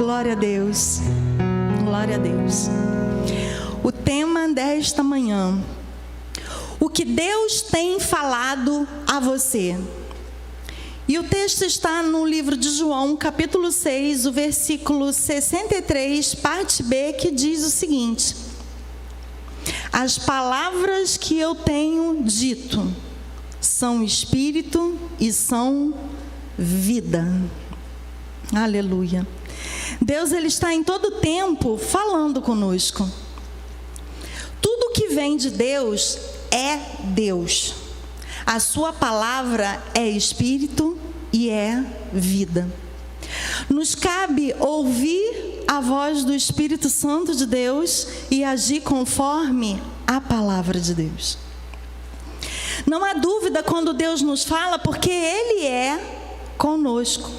Glória a Deus. Glória a Deus. O tema desta manhã: o que Deus tem falado a você. E o texto está no livro de João, capítulo 6, o versículo 63, parte B, que diz o seguinte: as palavras que eu tenho dito são espírito e são vida. Aleluia. Deus, Ele está em todo tempo falando conosco. Tudo que vem de Deus é Deus. A sua palavra é espírito e é vida. Nos cabe ouvir a voz do Espírito Santo de Deus e agir conforme a palavra de Deus. Não há dúvida quando Deus nos fala, porque Ele é conosco.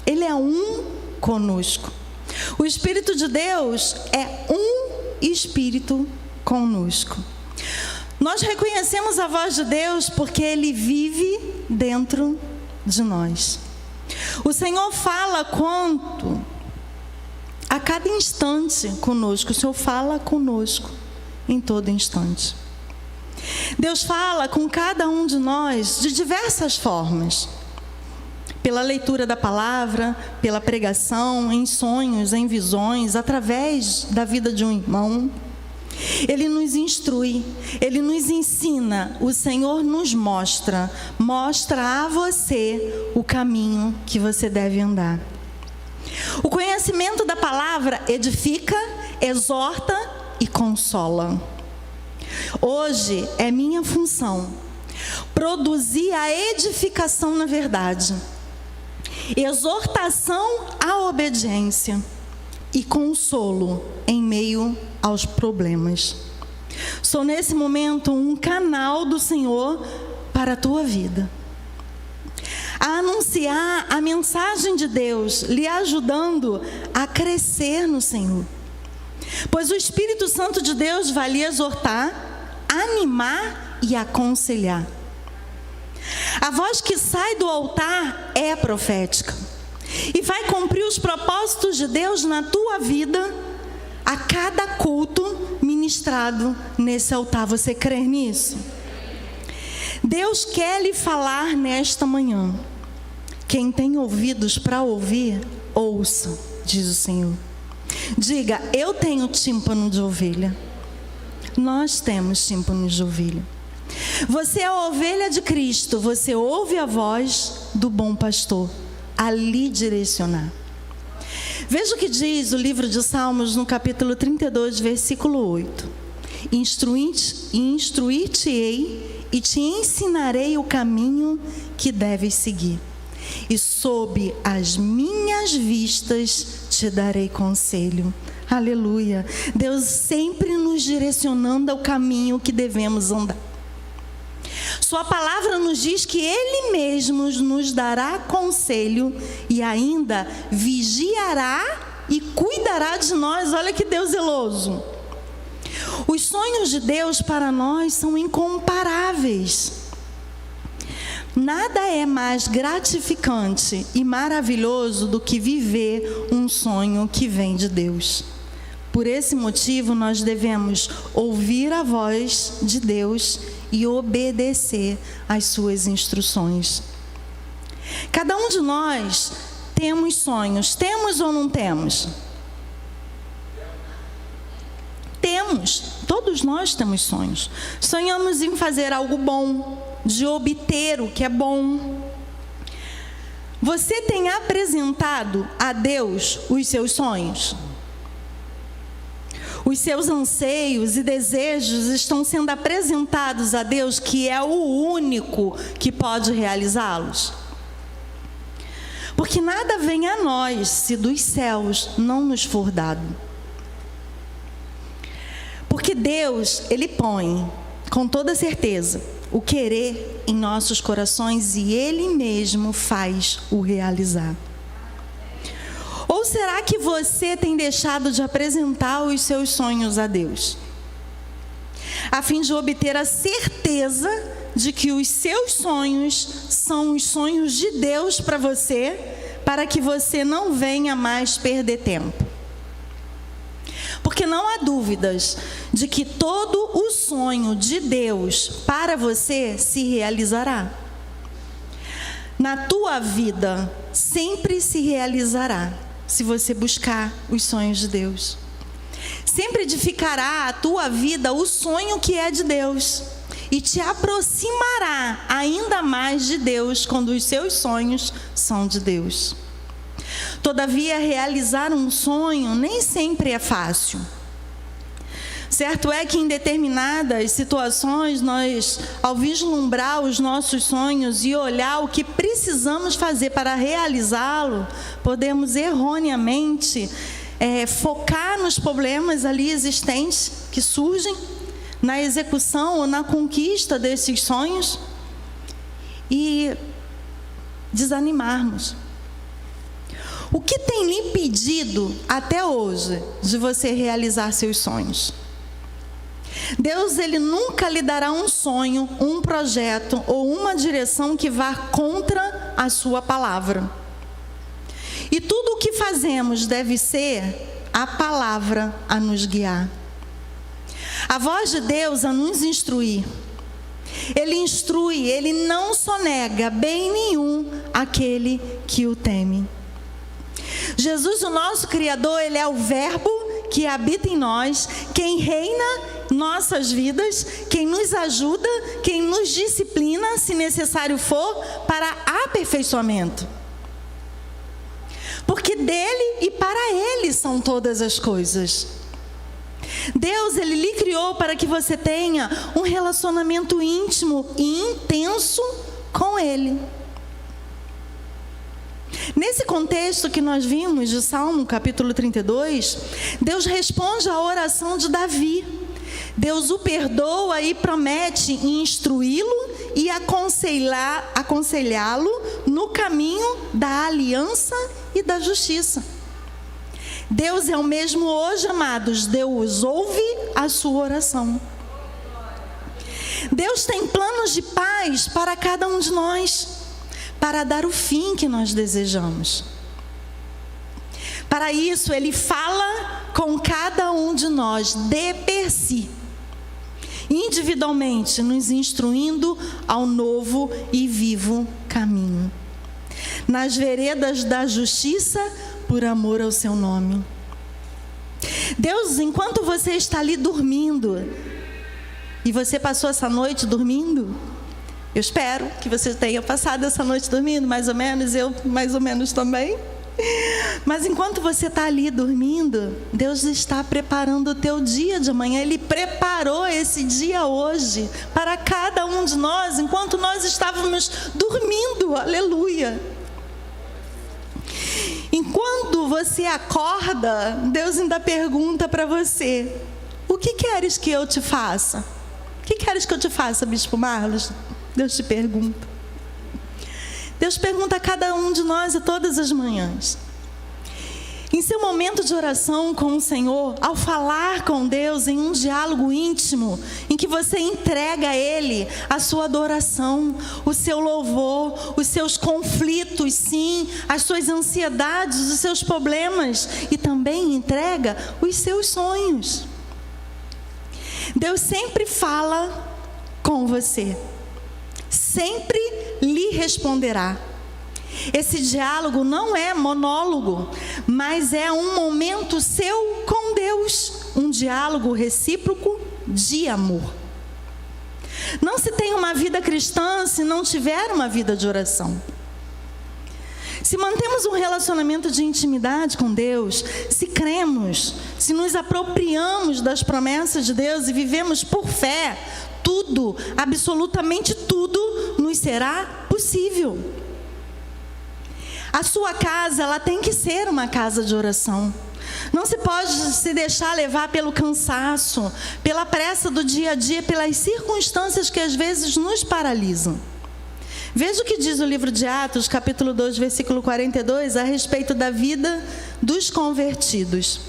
Ele é um conosco. O Espírito de Deus é um Espírito conosco. Nós reconhecemos a voz de Deus porque Ele vive dentro de nós. O Senhor fala a cada instante conosco. O Senhor fala conosco em todo instante. Deus fala com cada um de nós de diversas formas. Pela leitura da palavra, pela pregação, em sonhos, em visões, através da vida de um irmão. Ele nos instrui, Ele nos ensina, o Senhor nos mostra a você o caminho que você deve andar. O conhecimento da palavra edifica, exorta e consola. Hoje é minha função produzir a edificação na verdade, exortação à obediência e consolo em meio aos problemas. Sou nesse momento um canal do Senhor para a tua vida, a anunciar a mensagem de Deus, lhe ajudando a crescer no Senhor. Pois o Espírito Santo de Deus vai lhe exortar, animar e aconselhar. A voz que sai do altar é profética e vai cumprir os propósitos de Deus na tua vida a cada culto ministrado nesse altar. Você crê nisso? Deus quer lhe falar nesta manhã. Quem tem ouvidos para ouvir, ouça, diz o Senhor. Diga: eu tenho tímpano de ovelha. Nós temos tímpanos de ovelha. Você é a ovelha de Cristo. Você ouve a voz do bom pastor a lhe direcionar. Veja o que diz o livro de Salmos no capítulo 32, versículo 8. Instruir-te-ei e te ensinarei o caminho que deves seguir. E sob as minhas vistas te darei conselho. Aleluia. Deus sempre nos direcionando ao caminho que devemos andar. Sua palavra nos diz que Ele mesmo nos dará conselho e ainda vigiará e cuidará de nós. Olha que Deus zeloso. Os sonhos de Deus para nós são incomparáveis. Nada é mais gratificante e maravilhoso do que viver um sonho que vem de Deus. Por esse motivo, nós devemos ouvir a voz de Deus e obedecer às suas instruções. Cada um de nós temos sonhos. Temos ou não temos? Temos. Todos nós temos sonhos. Sonhamos em fazer algo bom, de obter o que é bom. Você tem apresentado a Deus os seus sonhos? Os seus anseios e desejos estão sendo apresentados a Deus, que é o único que pode realizá-los? Porque nada vem a nós se dos céus não nos for dado. Porque Deus, Ele põe, com toda certeza, o querer em nossos corações e Ele mesmo faz o realizar. Ou será que você tem deixado de apresentar os seus sonhos a Deus, a fim de obter a certeza de que os seus sonhos são os sonhos de Deus para você, para que você não venha mais perder tempo. Porque não há dúvidas de que todo o sonho de Deus para você se realizará. Na tua vida, sempre se realizará, se você buscar os sonhos de Deus. Sempre edificará a tua vida o sonho que é de Deus. E te aproximará ainda mais de Deus quando os seus sonhos são de Deus. Todavia, realizar um sonho nem sempre é fácil. Certo é que em determinadas situações, nós, ao vislumbrar os nossos sonhos e olhar o que precisamos fazer para realizá-lo, podemos erroneamente focar nos problemas ali existentes que surgem na execução ou na conquista desses sonhos e desanimarmos. O que tem lhe impedido até hoje de você realizar seus sonhos? Deus, Ele nunca lhe dará um sonho, um projeto ou uma direção que vá contra a sua palavra. E tudo o que fazemos deve ser a palavra a nos guiar. A voz de Deus a nos instruir. Ele instrui, Ele não sonega bem nenhum aquele que o teme. Jesus, o nosso Criador, Ele é o Verbo que habita em nós, quem reina nossas vidas, quem nos ajuda, quem nos disciplina, se necessário for, para aperfeiçoamento. Porque dele e para ele são todas as coisas. Deus, Ele lhe criou para que você tenha um relacionamento íntimo e intenso com Ele. Nesse contexto que nós vimos de Salmo capítulo 32, Deus responde à oração de Davi. Deus o perdoa e promete instruí-lo e aconselhá-lo no caminho da aliança e da justiça. Deus é o mesmo hoje, amados. Deus ouve a sua oração. Deus tem planos de paz para cada um de nós, para dar o fim que nós desejamos. Para isso, Ele fala com cada um de nós de per si, individualmente, nos instruindo ao novo e vivo caminho, nas veredas da justiça, por amor ao seu nome. Deus, enquanto você está ali dormindo, e você passou essa noite dormindo, eu espero que você tenha passado essa noite dormindo, mais ou menos, eu mais ou menos também. Mas enquanto você está ali dormindo, Deus está preparando o teu dia de amanhã. Ele preparou esse dia hoje para cada um de nós, enquanto nós estávamos dormindo, aleluia. Enquanto você acorda, Deus ainda pergunta para você: o que queres que eu te faça? O que queres que eu te faça, Bispo Marlos? Deus te pergunta. Deus pergunta a cada um de nós a todas as manhãs. Em seu momento de oração com o Senhor, ao falar com Deus em um diálogo íntimo, em que você entrega a Ele a sua adoração, o seu louvor, os seus conflitos, sim, as suas ansiedades, os seus problemas, e também entrega os seus sonhos. Deus sempre fala com você, sempre lhe responderá. Esse diálogo não é monólogo, mas é um momento seu com Deus, um diálogo recíproco de amor. Não se tem uma vida cristã se não tiver uma vida de oração. Se mantemos um relacionamento de intimidade com Deus, se cremos, se nos apropriamos das promessas de Deus e vivemos por fé, tudo, absolutamente tudo, nos será possível. A sua casa, ela tem que ser uma casa de oração. Não se pode se deixar levar pelo cansaço, pela pressa do dia a dia, pelas circunstâncias que às vezes nos paralisam. Veja o que diz o livro de Atos, capítulo 2, versículo 42, a respeito da vida dos convertidos.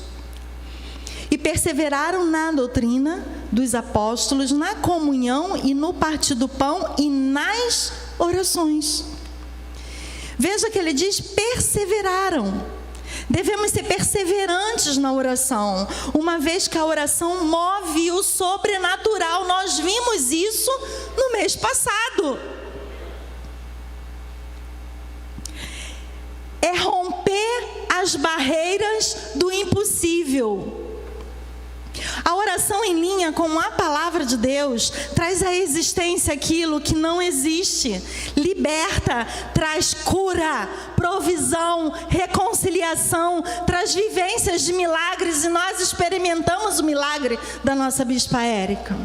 E perseveraram na doutrina dos apóstolos, na comunhão e no partir do pão e nas orações. Veja que ele diz: perseveraram. Devemos ser perseverantes na oração, uma vez que a oração move o sobrenatural. Nós vimos isso no mês passado. É romper as barreiras do impossível. A oração em linha com a palavra de Deus traz à existência aquilo que não existe, liberta, traz cura, provisão, reconciliação, traz vivências de milagres, e nós experimentamos o milagre da nossa bispa Érica.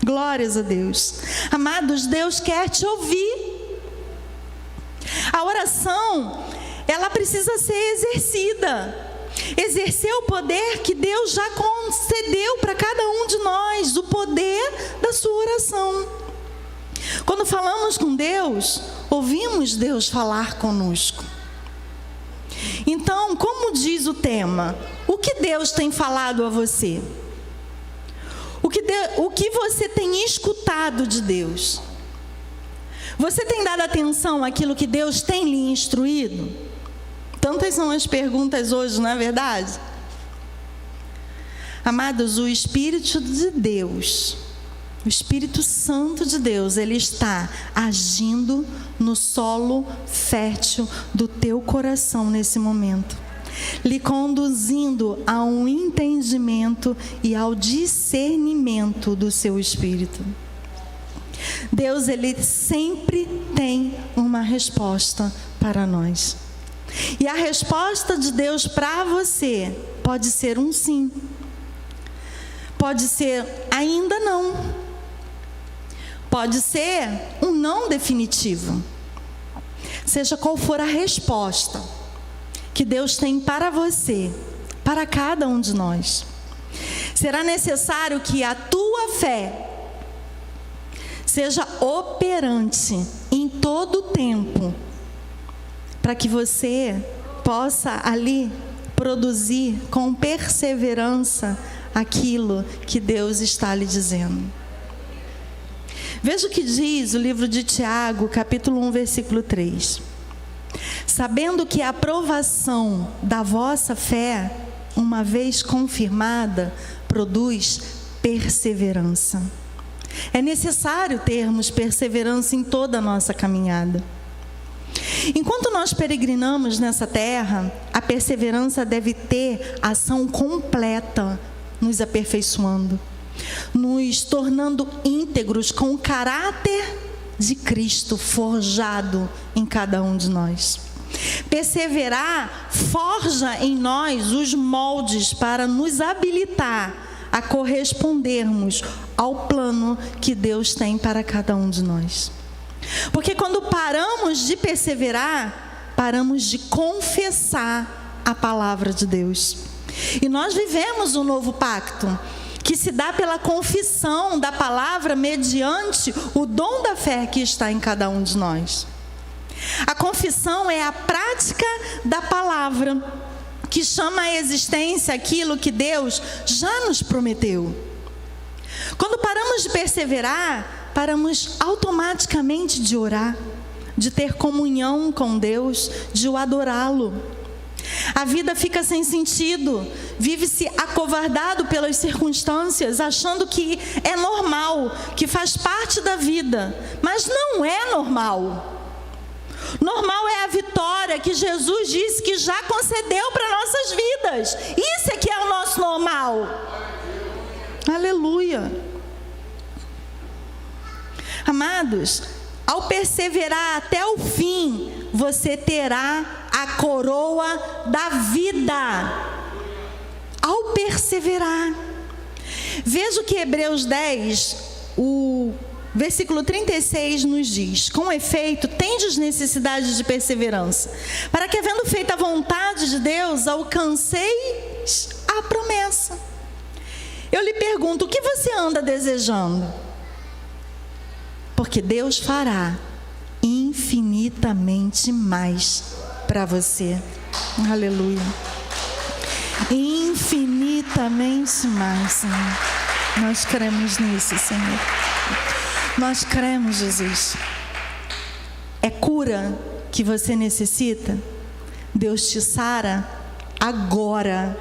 Glórias a Deus. Amados, Deus quer te ouvir. A oração, ela precisa ser exercida. Exercer o poder que Deus já concedeu para cada um de nós, o poder da sua oração. Quando falamos com Deus, ouvimos Deus falar conosco. Então, como diz o tema, o que Deus tem falado a você? O que você tem escutado de Deus? Você tem dado atenção àquilo que Deus tem lhe instruído? Tantas são as perguntas hoje, não é verdade? Amados, o Espírito de Deus, o Espírito Santo de Deus, ele está agindo no solo fértil do teu coração nesse momento, lhe conduzindo a um entendimento e ao discernimento do seu espírito. Deus, ele sempre tem uma resposta para nós. E a resposta de Deus para você pode ser um sim, pode ser ainda não, pode ser um não definitivo. Seja qual for a resposta que Deus tem para você, para cada um de nós, será necessário que a tua fé seja operante em todo o tempo, para que você possa ali produzir com perseverança aquilo que Deus está lhe dizendo. Veja o que diz o livro de Tiago, capítulo 1, versículo 3. Sabendo que a aprovação da vossa fé, uma vez confirmada, produz perseverança. É necessário termos perseverança em toda a nossa caminhada. Enquanto nós peregrinamos nessa terra, a perseverança deve ter ação completa, nos aperfeiçoando, nos tornando íntegros com o caráter de Cristo forjado em cada um de nós. Perseverar forja em nós os moldes para nos habilitar a correspondermos ao plano que Deus tem para cada um de nós. Porque quando paramos de perseverar, paramos de confessar a palavra de Deus. E nós vivemos um novo pacto, que se dá pela confissão da palavra mediante o dom da fé que está em cada um de nós. A confissão é a prática da palavra, que chama à existência aquilo que Deus já nos prometeu. Quando paramos de perseverar, paramos automaticamente de orar, de ter comunhão com Deus, de o adorá-lo. A vida fica sem sentido, vive-se acovardado pelas circunstâncias, achando que é normal, que faz parte da vida, mas não é normal. Normal é a vitória que Jesus disse que já concedeu para nossas vidas. Isso é que é o nosso normal. Aleluia. Amados, ao perseverar até o fim, você terá a coroa da vida. Ao perseverar. Veja o que Hebreus 10, o versículo 36 nos diz: com efeito, tendes necessidade de perseverança, para que, havendo feito a vontade de Deus, alcanceis a promessa. Eu lhe pergunto, o que você anda desejando? Porque Deus fará infinitamente mais para você. Aleluia. Infinitamente mais, Senhor. Nós cremos nisso, Senhor. Nós cremos, Jesus. É cura que você necessita? Deus te sara agora.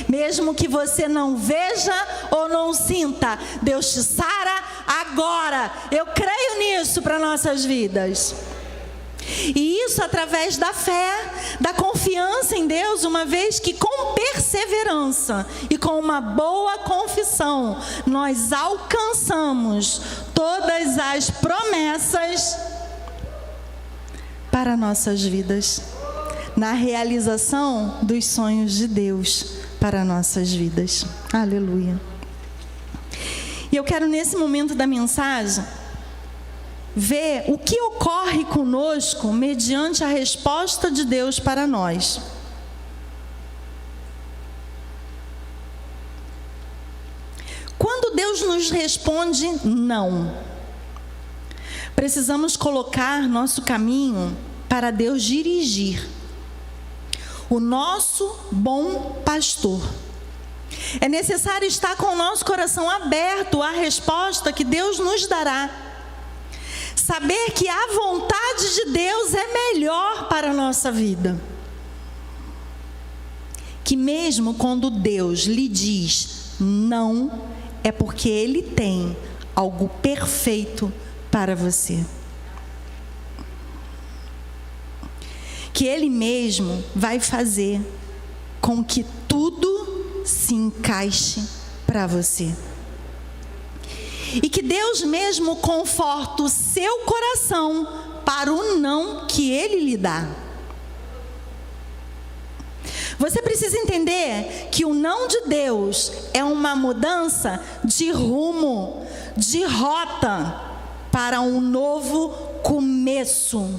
Mesmo que você não veja ou não sinta, Deus te sara agora. Eu creio nisso para nossas vidas. E isso através da fé, da confiança em Deus, uma vez que com perseverança e com uma boa confissão, nós alcançamos todas as promessas para nossas vidas, na realização dos sonhos de Deus para nossas vidas. Aleluia. E eu quero nesse momento da mensagem ver o que ocorre conosco mediante a resposta de Deus para nós. Quando Deus nos responde não, precisamos colocar nosso caminho para Deus dirigir. O nosso bom pastor. É necessário estar com o nosso coração aberto à resposta que Deus nos dará. Saber que a vontade de Deus é melhor para a nossa vida. Que mesmo quando Deus lhe diz não, é porque Ele tem algo perfeito para você. Que Ele mesmo vai fazer com que tudo se encaixe para você. E que Deus mesmo conforta o seu coração para o não que Ele lhe dá. Você precisa entender que o não de Deus é uma mudança de rumo, de rota para um novo começo.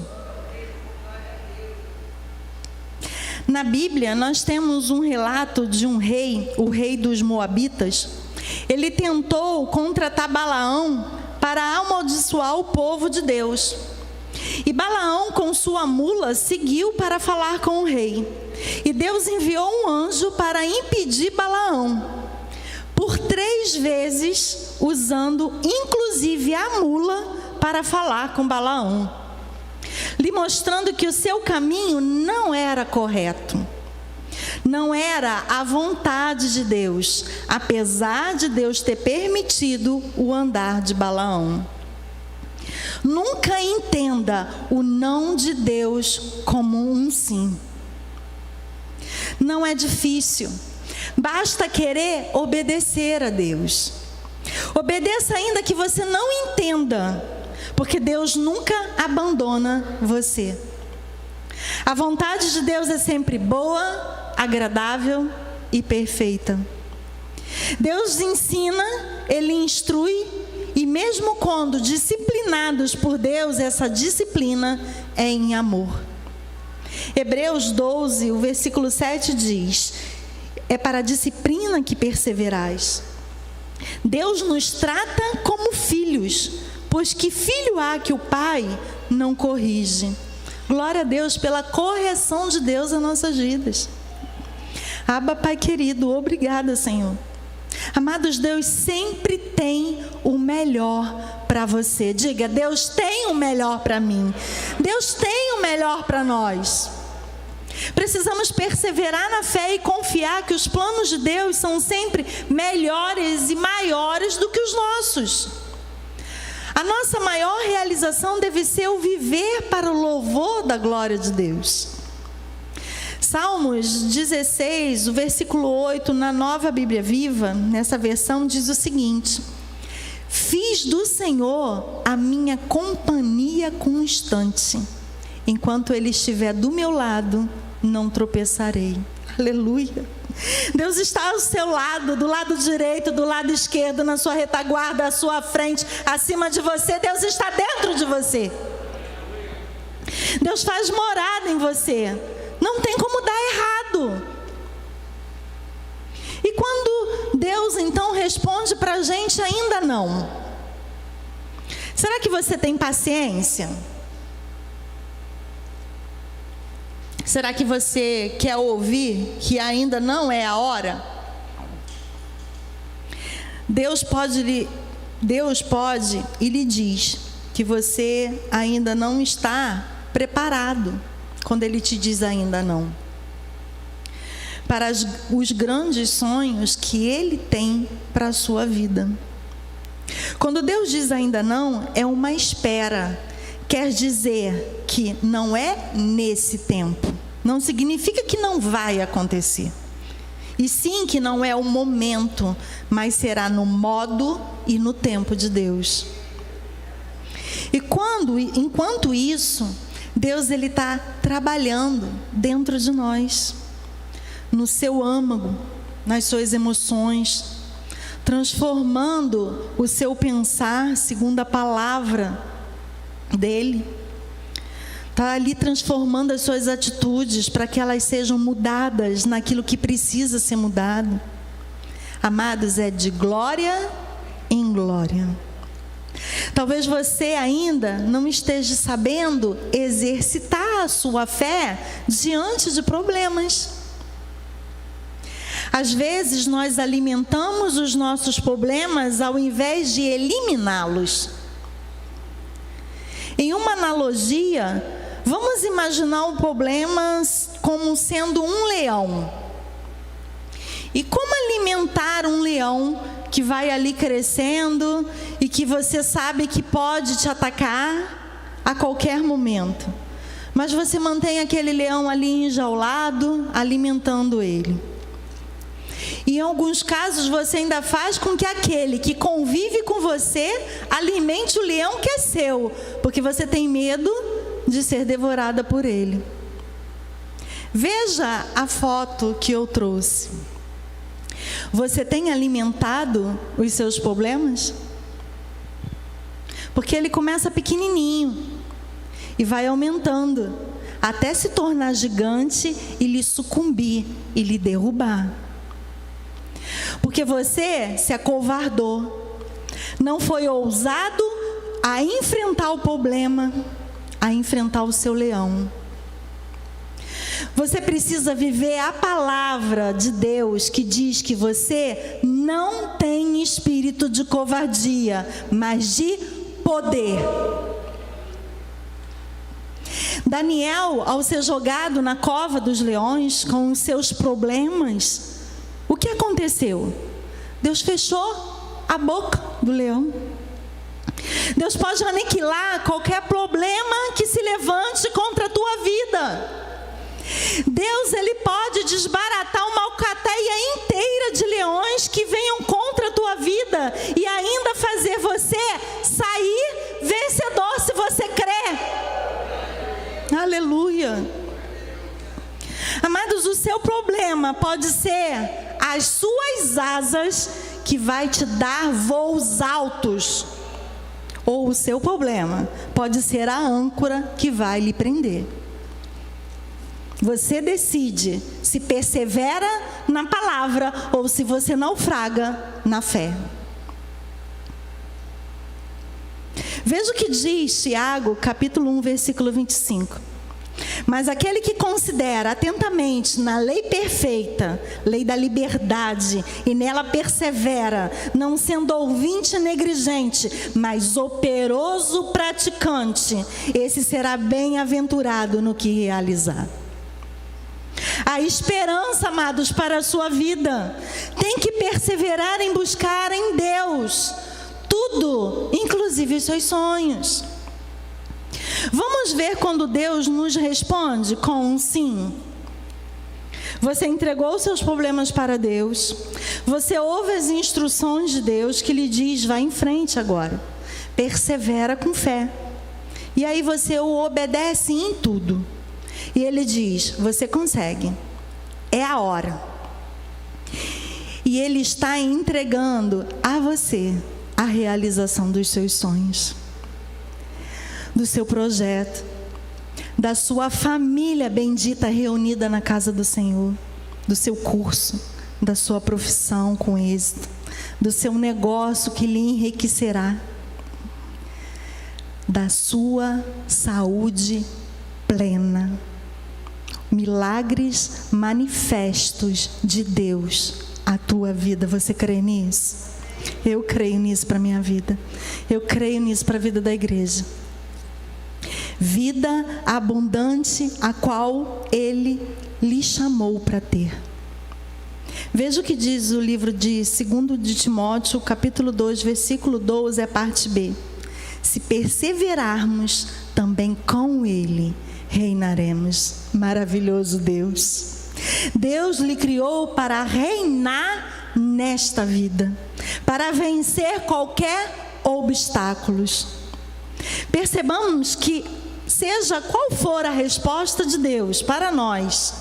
Na Bíblia, nós temos um relato de um rei, o rei dos Moabitas. Ele tentou contratar Balaão para amaldiçoar o povo de Deus. E Balaão, com sua mula, seguiu para falar com o rei. E Deus enviou um anjo para impedir Balaão, por 3 vezes, usando inclusive a mula para falar com Balaão, lhe mostrando que o seu caminho não era correto. Não era a vontade de Deus, apesar de Deus ter permitido o andar de Balaão. Nunca entenda o não de Deus como um sim. Não é difícil, basta querer obedecer a Deus. Obedeça ainda que você não entenda, porque Deus nunca abandona você. A vontade de Deus é sempre boa, agradável e perfeita. Deus ensina, Ele instrui, e mesmo quando disciplinados por Deus, essa disciplina é em amor. Hebreus 12, o versículo 7 diz: é para a disciplina que perseverais. Deus nos trata como filhos, pois que filho há que o pai não corrige? Glória a Deus pela correção de Deus em nossas vidas. Abba, Pai querido, obrigada, Senhor. Amados, Deus sempre tem o melhor para você. Diga: Deus tem o melhor para mim. Deus tem o melhor para nós. Precisamos perseverar na fé e confiar que os planos de Deus são sempre melhores e maiores do que os nossos. A nossa maior realização deve ser o viver para o louvor da glória de Deus. Salmos 16, o versículo 8, na Nova Bíblia Viva, nessa versão, diz o seguinte: fiz do Senhor a minha companhia constante. Enquanto Ele estiver do meu lado, não tropeçarei. Aleluia. Deus está ao seu lado, do lado direito, do lado esquerdo, na sua retaguarda, à sua frente, acima de você. Deus está dentro de você. Deus faz morada em você. Não tem como dar errado. E quando Deus então responde para a gente ainda não, será que você tem paciência? Será que você quer ouvir que ainda não é a hora? Deus pode e lhe diz que você ainda não está preparado quando Ele te diz ainda não. Para os grandes sonhos que Ele tem para a sua vida. Quando Deus diz ainda não, é uma espera. Quer dizer que não é nesse tempo. Não significa que não vai acontecer. E sim que não é o momento, mas será no modo e no tempo de Deus. E enquanto isso, Deus ele está trabalhando dentro de nós, no seu âmago, nas suas emoções, transformando o seu pensar segundo a palavra dele. Está ali transformando as suas atitudes para que elas sejam mudadas naquilo que precisa ser mudado. Amados, é de glória em glória. Talvez você ainda não esteja sabendo exercitar a sua fé diante de problemas. Às vezes nós alimentamos os nossos problemas ao invés de eliminá-los. Em uma analogia, vamos imaginar o problema como sendo um leão. E como alimentar um leão que vai ali crescendo e que você sabe que pode te atacar a qualquer momento. Mas você mantém aquele leão ali enjaulado, alimentando ele. E em alguns casos você ainda faz com que aquele que convive com você alimente o leão que é seu, porque você tem medo de ser devorada por ele. Veja a foto que eu trouxe. Você tem alimentado os seus problemas? Porque ele começa pequenininho e vai aumentando até se tornar gigante e lhe sucumbir e lhe derrubar. Porque você se acovardou, não foi ousado a enfrentar o problema, a enfrentar o seu leão. Você precisa viver a palavra de Deus que diz que você não tem espírito de covardia, mas de poder. Daniel, ao ser jogado na cova dos leões com os seus problemas, o que aconteceu? Deus fechou a boca do leão. Deus pode aniquilar qualquer problema que se levante contra a tua vida. Deus, ele pode desbaratar uma alcateia inteira de leões que venham contra a tua vida e ainda fazer você sair vencedor, se você crê. Aleluia. Amados, o seu problema pode ser as suas asas que vai te dar voos altos. Ou o seu problema pode ser a âncora que vai lhe prender. Você decide se persevera na palavra ou se você naufraga na fé. Veja o que diz Tiago, capítulo 1, versículo 25. Mas aquele que considera atentamente na lei perfeita, lei da liberdade, e nela persevera, não sendo ouvinte negligente, mas operoso praticante, esse será bem-aventurado no que realizar. A esperança, amados, para a sua vida. Tem que perseverar em buscar em Deus tudo, inclusive os seus sonhos. Vamos ver quando Deus nos responde com um sim. Você entregou os seus problemas para Deus. Você ouve as instruções de Deus que lhe diz, vai em frente agora. Persevera com fé. E aí você o obedece em tudo. E ele diz, você consegue. É a hora. E ele está entregando a você a realização dos seus sonhos. Do seu projeto, da sua família bendita reunida na casa do Senhor, do seu curso, da sua profissão com êxito, do seu negócio que lhe enriquecerá, da sua saúde plena, milagres manifestos de Deus à tua vida. Você crê nisso? Eu creio nisso para a minha vida. Eu creio nisso para a vida da igreja. vida abundante, a qual Ele lhe chamou para ter. Veja o que diz o livro de 2 de Timóteo, capítulo 2, versículo 12, a parte B. Se perseverarmos, também com Ele reinaremos. Maravilhoso Deus. Deus lhe criou para reinar nesta vida, para vencer qualquer obstáculos. Percebamos que, seja qual for a resposta de Deus para nós,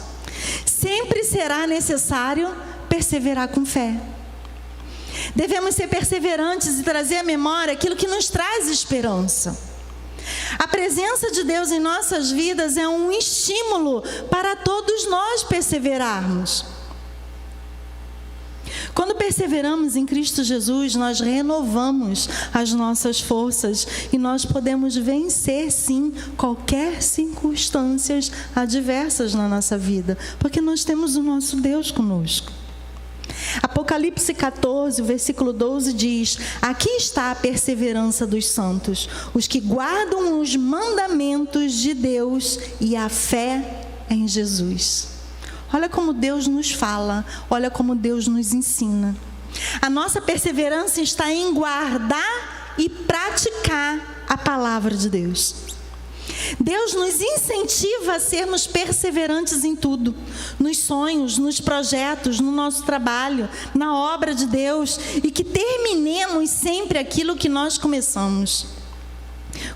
sempre será necessário perseverar com fé. Devemos ser perseverantes e trazer à memória aquilo que nos traz esperança. A presença de Deus em nossas vidas é um estímulo para todos nós perseverarmos. Quando perseveramos em Cristo Jesus, nós renovamos as nossas forças e nós podemos vencer, sim, qualquer circunstâncias adversas na nossa vida, porque nós temos o nosso Deus conosco. Apocalipse 14, versículo 12 diz: aqui está a perseverança dos santos, os que guardam os mandamentos de Deus e a fé em Jesus. Olha como Deus nos fala, olha como Deus nos ensina. A nossa perseverança está em guardar e praticar a palavra de Deus. Deus nos incentiva a sermos perseverantes em tudo, nos sonhos, nos projetos, no nosso trabalho, na obra de Deus, e que terminemos sempre aquilo que nós começamos.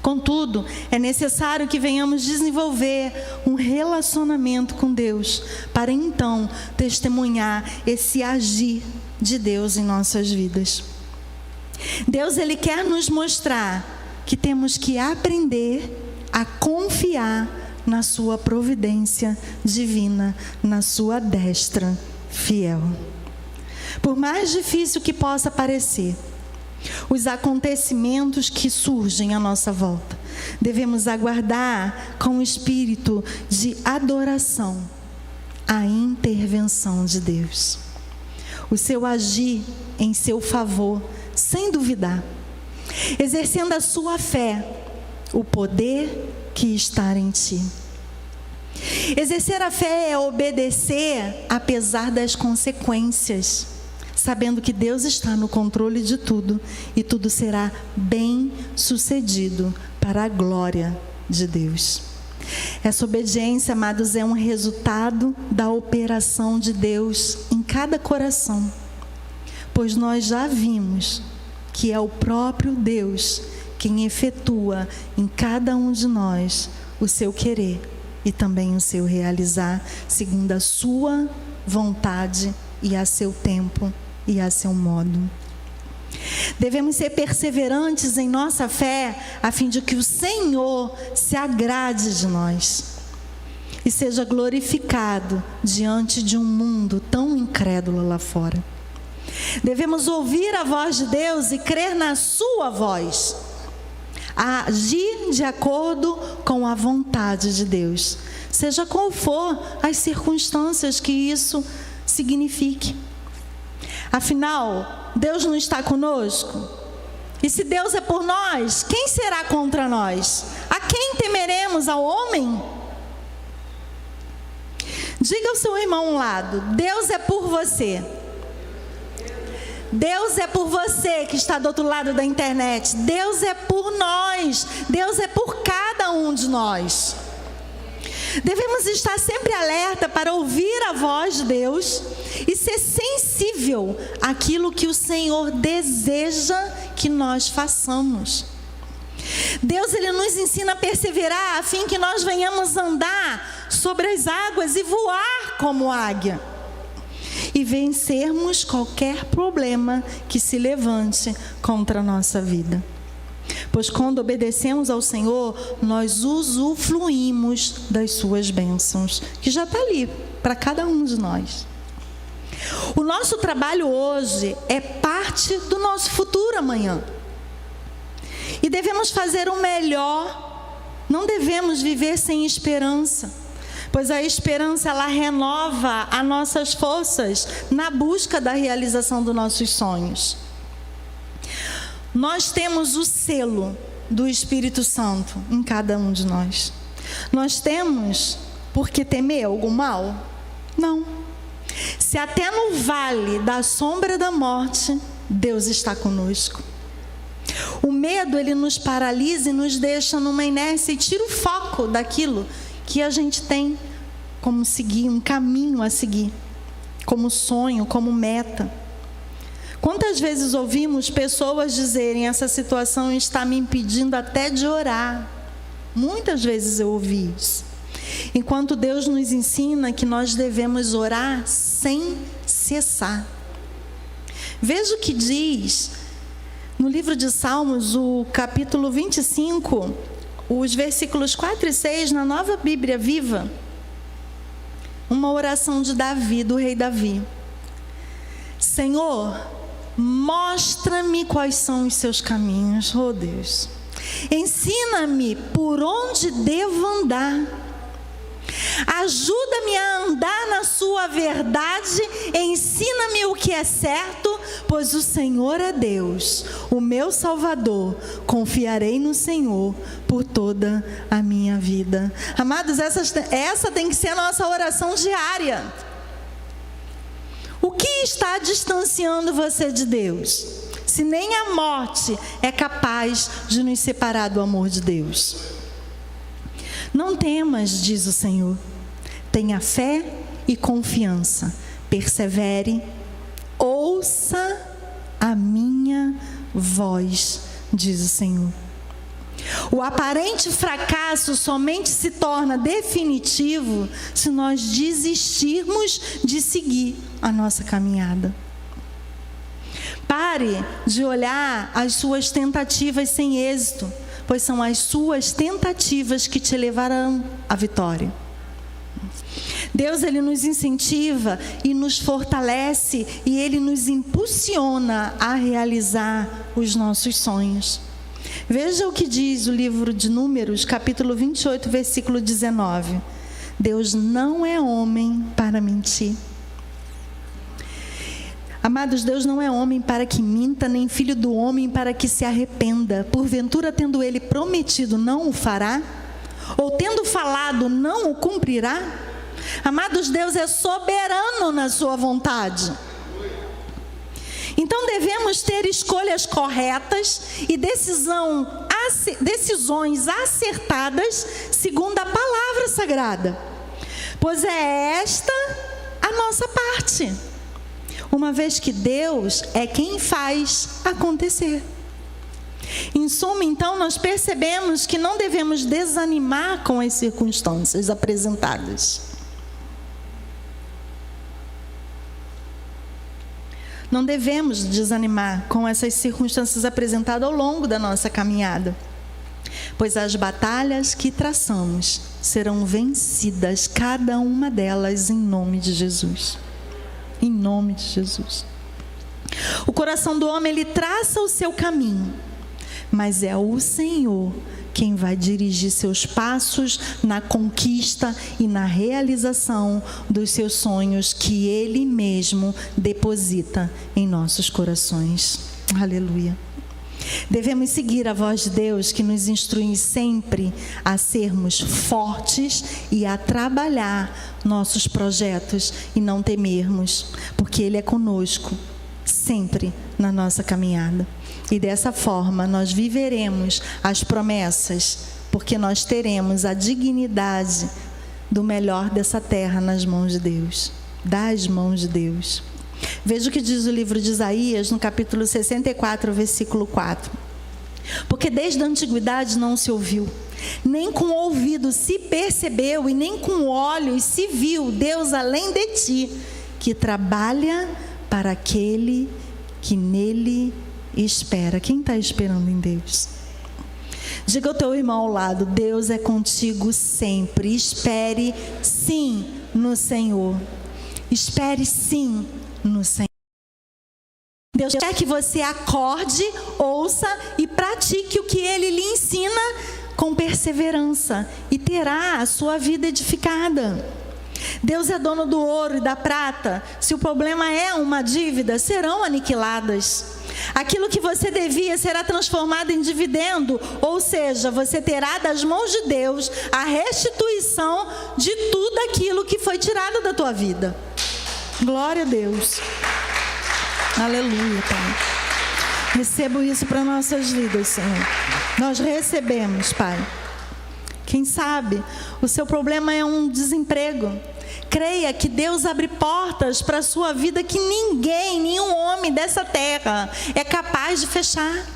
Contudo, é necessário que venhamos desenvolver um relacionamento com Deus, para então testemunhar esse agir de Deus em nossas vidas. Deus, Ele quer nos mostrar que temos que aprender a confiar na sua providência divina, na sua destra fiel. Por mais difícil que possa parecer, os acontecimentos que surgem à nossa volta, devemos aguardar com o espírito de adoração a intervenção de Deus, o seu agir em seu favor, sem duvidar, exercendo a sua fé, o poder que está em ti. Exercer a fé é obedecer apesar das consequências, sabendo que Deus está no controle de tudo e tudo será bem sucedido para a glória de Deus. Essa obediência, amados, é um resultado da operação de Deus em cada coração, pois nós já vimos que é o próprio Deus quem efetua em cada um de nós o seu querer e também o seu realizar, segundo a sua vontade e a seu tempo e a seu modo. Devemos ser perseverantes em nossa fé, a fim de que o Senhor se agrade de nós e seja glorificado diante de um mundo tão incrédulo lá fora. Devemos ouvir a voz de Deus e crer na sua voz, a agir de acordo com a vontade de Deus, seja qual for as circunstâncias que isso signifique. Afinal, Deus não está conosco? E se Deus é por nós, quem será contra nós? A quem temeremos? Ao homem? Diga ao seu irmão ao lado: Deus é por você. Deus é por você que está do outro lado da internet. Deus é por nós. Deus é por cada um de nós. Devemos estar sempre alerta para ouvir a voz de Deus e ser sensível àquilo que o Senhor deseja que nós façamos. Deus, Ele nos ensina a perseverar a fim que nós venhamos andar sobre as águas e voar como águia e vencermos qualquer problema que se levante contra a nossa vida. Pois quando obedecemos ao Senhor, nós usufruímos das suas bênçãos, que já está ali para cada um de nós. O nosso trabalho hoje é parte do nosso futuro amanhã. E devemos fazer o melhor. Não devemos viver sem esperança, pois a esperança, ela renova as nossas forças na busca da realização dos nossos sonhos. Nós temos o selo do Espírito Santo em cada um de nós. Nós temos por que temer algum mal? Não. Se até no vale da sombra da morte, Deus está conosco. O medo, ele nos paralisa e nos deixa numa inércia e tira o foco daquilo que a gente tem como seguir, um caminho a seguir, como sonho, como meta. Quantas vezes ouvimos pessoas dizerem: essa situação está me impedindo até de orar? Muitas vezes eu ouvi isso. Enquanto Deus nos ensina que nós devemos orar sem cessar. Veja o que diz no livro de Salmos, o capítulo 25, os versículos 4 e 6, na Nova Bíblia Viva. Uma oração de Davi, do rei Davi. Senhor, mostra-me quais são os seus caminhos, oh Deus. Ensina-me por onde devo andar. Ajuda-me a andar na sua verdade. Ensina-me o que é certo, pois o Senhor é Deus, o meu Salvador. Confiarei no Senhor por toda a minha vida. Amados, essa tem que ser a nossa oração diária. O que está distanciando você de Deus? Se nem a morte é capaz de nos separar do amor de Deus. Não temas, diz o Senhor. Tenha fé e confiança. Persevere. Ouça a minha voz, diz o Senhor. O aparente fracasso somente se torna definitivo se nós desistirmos de seguir a nossa caminhada. Pare de olhar as suas tentativas sem êxito, pois são as suas tentativas que te levarão à vitória. Deus, ele nos incentiva e nos fortalece e ele nos impulsiona a realizar os nossos sonhos. Veja o que diz o livro de Números, capítulo 28, versículo 19. Deus não é homem para mentir. Amados, Deus não é homem para que minta, nem filho do homem para que se arrependa. Porventura, tendo ele prometido, não o fará? Ou tendo falado, não o cumprirá? Amados, Deus é soberano na sua vontade. Então devemos ter escolhas corretas e decisões acertadas segundo a palavra sagrada. Pois é esta a nossa parte. Uma vez que Deus é quem faz acontecer. Em suma, então, nós percebemos que não devemos desanimar com as circunstâncias apresentadas. Não devemos desanimar com essas circunstâncias apresentadas ao longo da nossa caminhada, pois as batalhas que traçamos serão vencidas, cada uma delas, em nome de Jesus. Em nome de Jesus. O coração do homem, ele traça o seu caminho, mas é o Senhor quem vai dirigir seus passos na conquista e na realização dos seus sonhos que Ele mesmo deposita em nossos corações. Aleluia. Devemos seguir a voz de Deus que nos instrui sempre a sermos fortes e a trabalhar nossos projetos e não temermos, porque Ele é conosco sempre na nossa caminhada. E dessa forma nós viveremos as promessas, porque nós teremos a dignidade do melhor dessa terra nas mãos de Deus, das mãos de Deus. Veja o que diz o livro de Isaías, no capítulo 64, versículo 4. Porque desde a antiguidade não se ouviu, nem com o ouvido se percebeu, e nem com olhos se viu Deus além de ti, que trabalha para aquele que nele espera. Quem está esperando em Deus? Diga ao teu irmão ao lado: Deus é contigo sempre. Espere sim no Senhor. Espere sim no Senhor. Deus quer que você acorde, ouça e pratique o que Ele lhe ensina com perseverança, e terá a sua vida edificada. Deus é dono do ouro e da prata. Se o problema é uma dívida, serão aniquiladas. Aquilo que você devia será transformado em dividendo, ou seja, você terá das mãos de Deus a restituição de tudo aquilo que foi tirado da tua vida. Glória a Deus. Aleluia, Pai. Recebo isso para nossas vidas, Senhor. Nós recebemos, Pai. Quem sabe o seu problema é um desemprego. Creia que Deus abre portas para a sua vida que ninguém, nenhum homem dessa terra é capaz de fechar.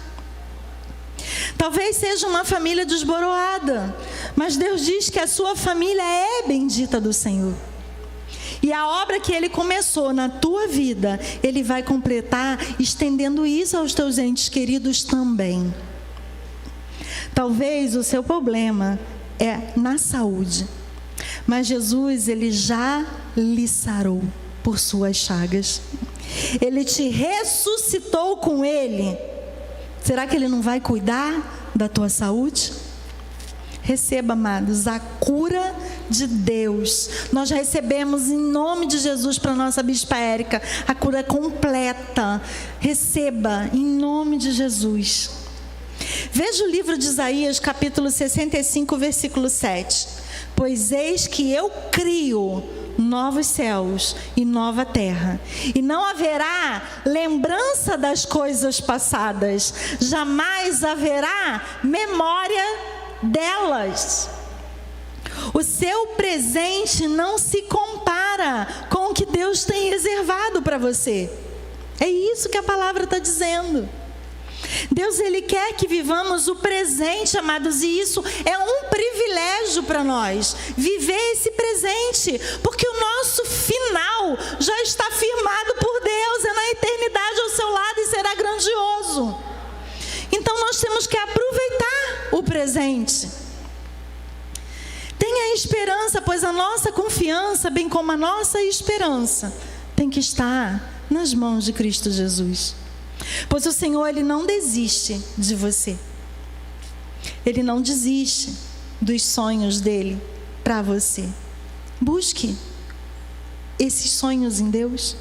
Talvez seja uma família desboroada, mas Deus diz que a sua família é bendita do Senhor. E a obra que Ele começou na tua vida, Ele vai completar, estendendo isso aos teus entes queridos também. Talvez o seu problema é na saúde, mas Jesus, Ele já lhe sarou por suas chagas. Ele te ressuscitou com Ele. Será que Ele não vai cuidar da tua saúde? Receba, amados, a cura de Deus. Nós recebemos em nome de Jesus para a nossa Bispa Érica a cura completa. Receba em nome de Jesus. Veja o livro de Isaías, capítulo 65, versículo 7. Pois eis que eu crio novos céus e nova terra, e não haverá lembrança das coisas passadas, jamais haverá memória delas. O seu presente não se compara com o que Deus tem reservado para você. É isso que a palavra está dizendo. Deus, Ele quer que vivamos o presente, amados, e isso é um privilégio para nós, viver esse presente, porque o nosso final já está firmado por Deus, é na eternidade ao seu lado e será grandioso. Então nós temos que aproveitar o presente. Tenha esperança, pois a nossa confiança, bem como a nossa esperança, tem que estar nas mãos de Cristo Jesus. Pois o Senhor, Ele não desiste de você. Ele não desiste dos sonhos dEle para você. Busque esses sonhos em Deus.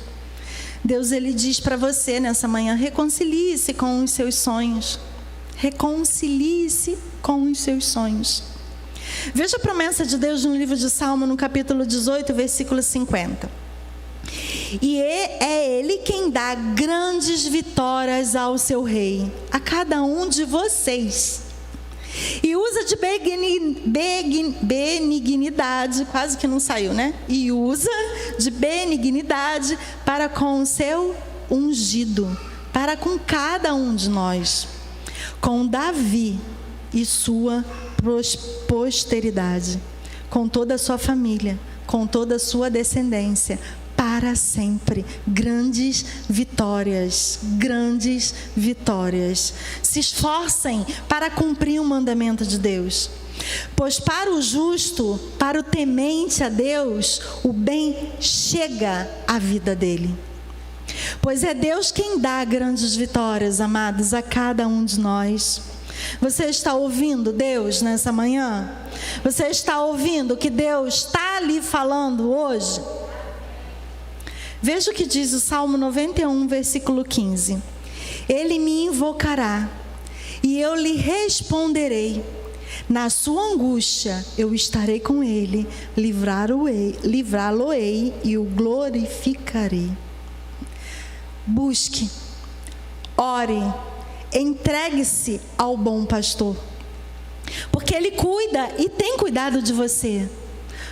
Deus, Ele diz para você nessa manhã: reconcilie-se com os seus sonhos. Reconcilie-se com os seus sonhos. Veja a promessa de Deus no livro de Salmo, no capítulo 18, versículo 50. E é Ele quem dá grandes vitórias ao seu rei, a cada um de vocês. E usa de benignidade, quase que não saiu, né? E usa de benignidade para com o seu ungido, para com cada um de nós. Com Davi e sua posteridade, com toda a sua família, com toda a sua descendência, para sempre. Grandes vitórias, grandes vitórias. Se esforcem para cumprir o mandamento de Deus, pois para o justo, para o temente a Deus, o bem chega à vida dele. Pois é Deus quem dá grandes vitórias, amados, a cada um de nós. Você está ouvindo Deus nessa manhã? Você está ouvindo o que Deus está lhe falando hoje? Veja o que diz o Salmo 91, versículo 15. Ele me invocará e eu lhe responderei. Na sua angústia eu estarei com ele, livrá-lo-ei e o glorificarei. Busque, ore, entregue-se ao bom pastor, porque ele cuida e tem cuidado de você.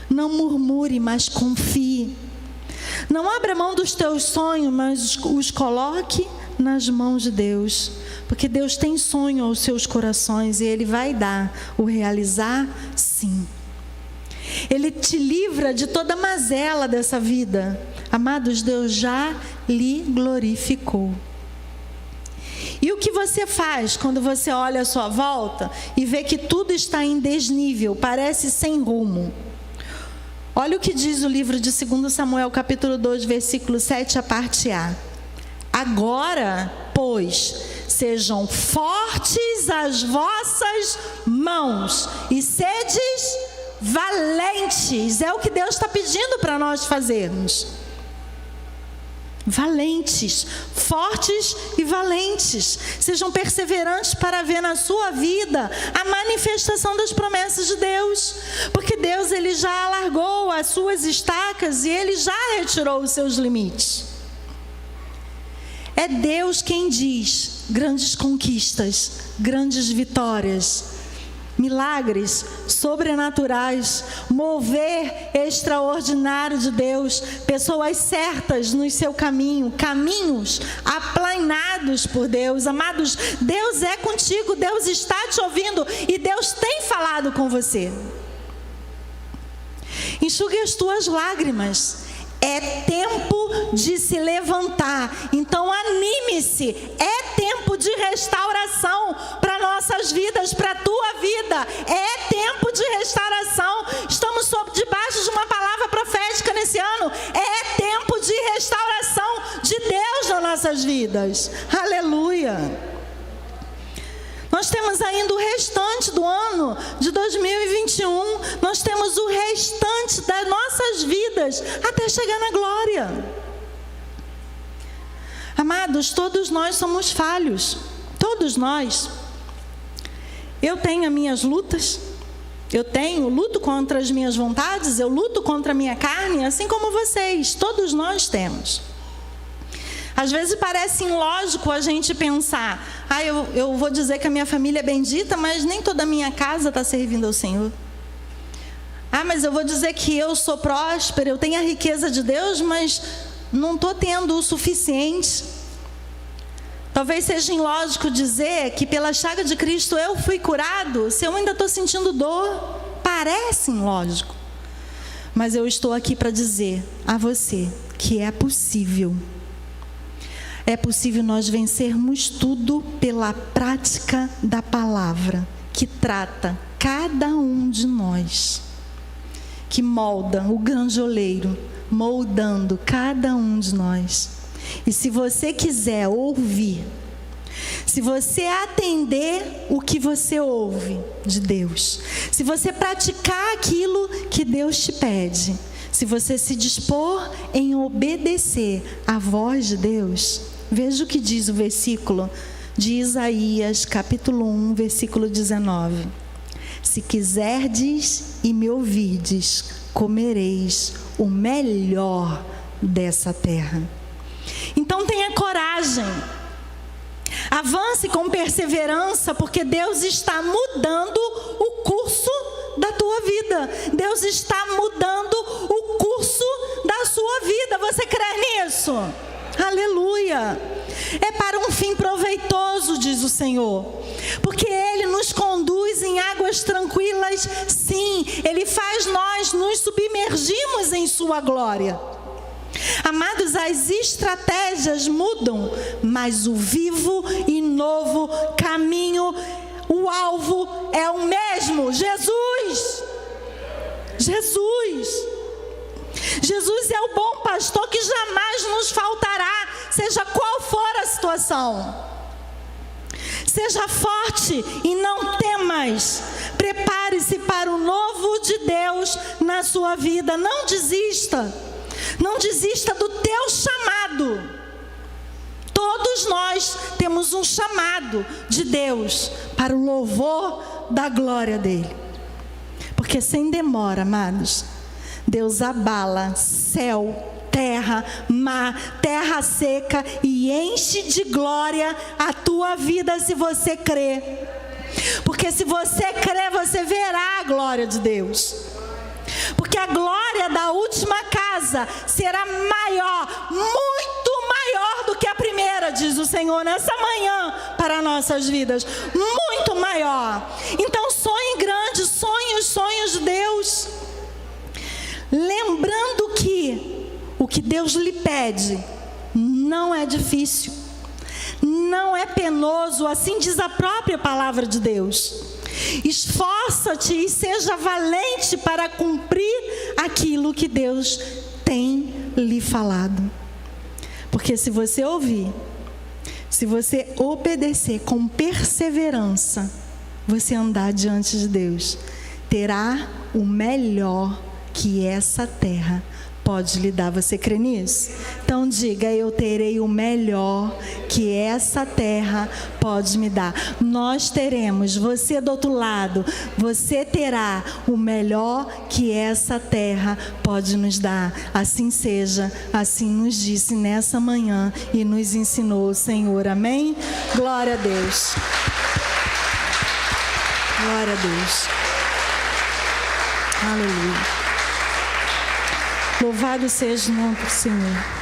Não murmure, mas confie. Não abra mão dos teus sonhos, mas os coloque nas mãos de Deus, porque Deus tem sonho aos seus corações e Ele vai dar o realizar, sim. Ele te livra de toda mazela dessa vida. Amados, Deus já lhe glorificou. E o que você faz quando você olha à sua volta e vê que tudo está em desnível, parece sem rumo? Olha o que diz o livro de 2 Samuel, capítulo 2, versículo 7, a parte A. Agora, pois, sejam fortes as vossas mãos e sedes valentes. É o que Deus está pedindo para nós fazermos. valentes, fortes e valentes. Sejam perseverantes para ver na sua vida a manifestação das promessas de Deus. Porque Deus, Ele já alargou as suas estacas e Ele já retirou os seus limites. É Deus quem diz grandes conquistas, grandes vitórias, milagres sobrenaturais, mover extraordinário de Deus, pessoas certas no seu caminho, caminhos aplanados por Deus. Amados, Deus é contigo, Deus está te ouvindo e Deus tem falado com você. Enxugue as tuas lágrimas. É tempo de se levantar. Então anime-se. É tempo de restauração para nossas vidas, para a tua vida. É tempo de restauração. Estamos debaixo de uma palavra profética nesse ano. É tempo de restauração de Deus nas nossas vidas. Aleluia. Nós temos ainda o restante do ano de 2021. Nós temos o restante das nossas vidas até chegar na glória. Amados, todos nós somos falhos. Todos nós. Eu tenho as minhas lutas. Eu luto contra as minhas vontades. Eu luto contra a minha carne, assim como vocês. Todos nós temos. Às vezes parece ilógico a gente pensar, eu vou dizer que a minha família é bendita, mas nem toda a minha casa está servindo ao Senhor. Mas eu vou dizer que eu sou próspera, eu tenho a riqueza de Deus, mas não estou tendo o suficiente. Talvez seja ilógico dizer que pela chaga de Cristo eu fui curado, se eu ainda estou sentindo dor. Parece ilógico. Mas eu estou aqui para dizer a você que é possível. É possível nós vencermos tudo pela prática da palavra, que trata cada um de nós, que molda o grande oleiro, moldando cada um de nós. E se você quiser ouvir, se você atender o que você ouve de Deus, se você praticar aquilo que Deus te pede, se você se dispor em obedecer à voz de Deus, veja o que diz o versículo de Isaías, capítulo 1, versículo 19. Se quiserdes e me ouvirdes, comereis o melhor dessa terra. Então tenha coragem. Avance com perseverança, porque Deus está mudando o curso da tua vida. Deus está mudando o curso da sua vida. Você crê nisso? Aleluia. É para um fim proveitoso, diz o Senhor, porque Ele nos conduz em águas tranquilas. Sim, Ele faz nós nos submergirmos em sua glória. Amados, as estratégias mudam, mas o vivo e novo caminho, o alvo é o mesmo. Jesus é o bom pastor que jamais nos faltará, seja qual for a situação. Seja forte e não temas. Prepare-se para o novo de Deus na sua vida. Não desista. Não desista do teu chamado. Todos nós temos um chamado de Deus para o louvor da glória dele. Porque sem demora, amados, Deus abala céu, terra, mar, terra seca e enche de glória a tua vida se você crê. Porque se você crê, você verá a glória de Deus. Porque a glória da última casa será maior, muito maior do que a primeira, diz o Senhor nessa manhã para nossas vidas. Muito maior. Então sonhe grande, sonhe os sonhos de Deus. Lembrando que o que Deus lhe pede não é difícil, não é penoso, assim diz a própria palavra de Deus. Esforça-te e seja valente para cumprir aquilo que Deus tem lhe falado. Porque se você ouvir, se você obedecer com perseverança, você andar diante de Deus, terá o melhor que essa terra pode lhe dar. Você crê nisso? Então diga: eu terei o melhor que essa terra pode me dar. Nós teremos, você do outro lado, você terá o melhor que essa terra pode nos dar. Assim seja, assim nos disse nessa manhã e nos ensinou o Senhor. Amém? Glória a Deus. Glória a Deus. Aleluia. Louvado seja o nome do Senhor.